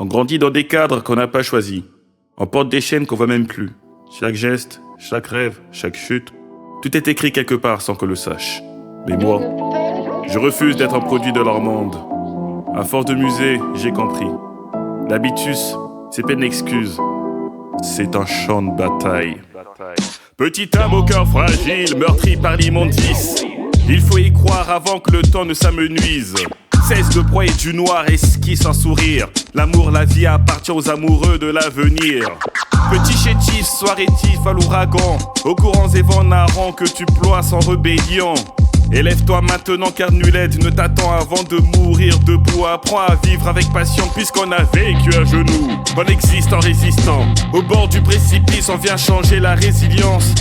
On grandit dans des cadres qu'on n'a pas choisis. On porte des chaînes qu'on voit même plus. Chaque geste, chaque rêve, chaque chute, tout est écrit quelque part sans qu'on le sache. Mais moi, je refuse d'être un produit de leur monde. À force de musée, j'ai compris. L'habitus, c'est pas une excuse. C'est un champ de bataille. Petite âme au cœur fragile, meurtri par l'immondice. Il faut y croire avant que le temps ne s'amenuise. Cesse de broyer du noir, esquisse un sourire. L'amour, la vie appartient aux amoureux de l'avenir. Petit chétif, sois rétif à l'ouragan. Aux courants et vents narrants que tu ploies sans rébellion. Élève-toi maintenant car nul aide ne t'attend avant de mourir debout. Apprends à vivre avec passion puisqu'on a vécu à genoux. On existe en résistant. Au bord du précipice, on vient changer la résilience.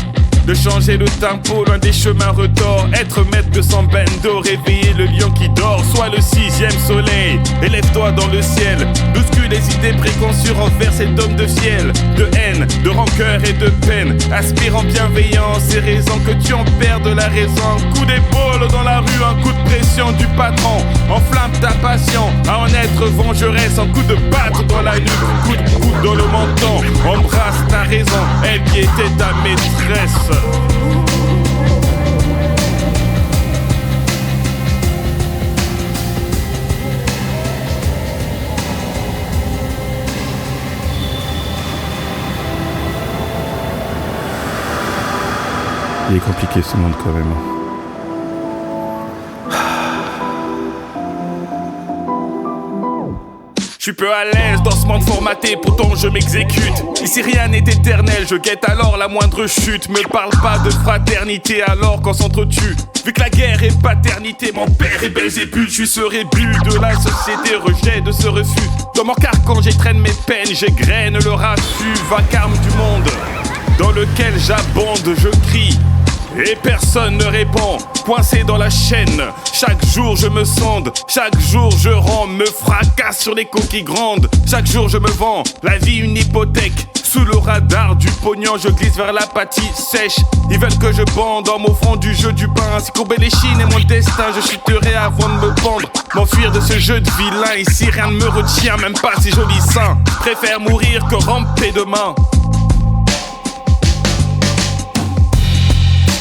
De changer le tempo, loin des chemins retors. Être maître de son bendo, réveiller le lion qui dort. Sois le 6e soleil, élève-toi dans le ciel. Bouscule les idées préconçues envers cet homme de fiel. De haine, de rancœur et de peine. Aspire en bienveillance et raison que tu en perdes la raison. Un coup d'épaule dans la rue, un coup de pression du patron. Enflamme ta passion, à en être vengeresse. Un coup de batte dans la nuque, coup de coude dans le menton. Embrasse ta raison, elle qui était ta maîtresse. Il est compliqué ce monde quand même. Je suis peu à l'aise dans ce monde formaté, pourtant je m'exécute. Ici rien n'est éternel, je guette alors la moindre chute. Me parle pas de fraternité alors qu'on s'entretue. Vu que la guerre est paternité, mon père est Belzébuth. Je suis ce rébut de la société, rejet de ce refus. Dans mon carcan j'étraîne mes peines, j'égrène le raffut. Vacarme du monde dans lequel j'abonde, je crie et personne ne répond, coincé dans la chaîne. Chaque jour je me sonde, chaque jour je rends, me fracasse sur les coquilles grandes. Chaque jour je me vends, la vie une hypothèque. Sous le radar du pognon, je glisse vers l'apathie sèche. Ils veulent que je bande en m'offrant du jeu du pain. Ainsi courber les chines et mon destin, je chuterai avant de me pendre. M'enfuir de ce jeu de vilain, ici rien ne me retient, même pas ces jolis seins. Préfère mourir que ramper demain.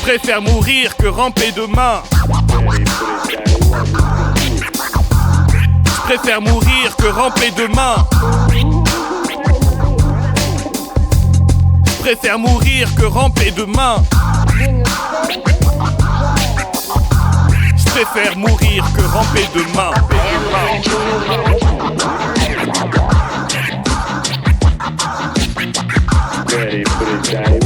Préfère mourir que ramper demain. Je préfère mourir que ramper demain. Je préfère mourir que ramper demain. Je préfère mourir que ramper demain. Ready for the day,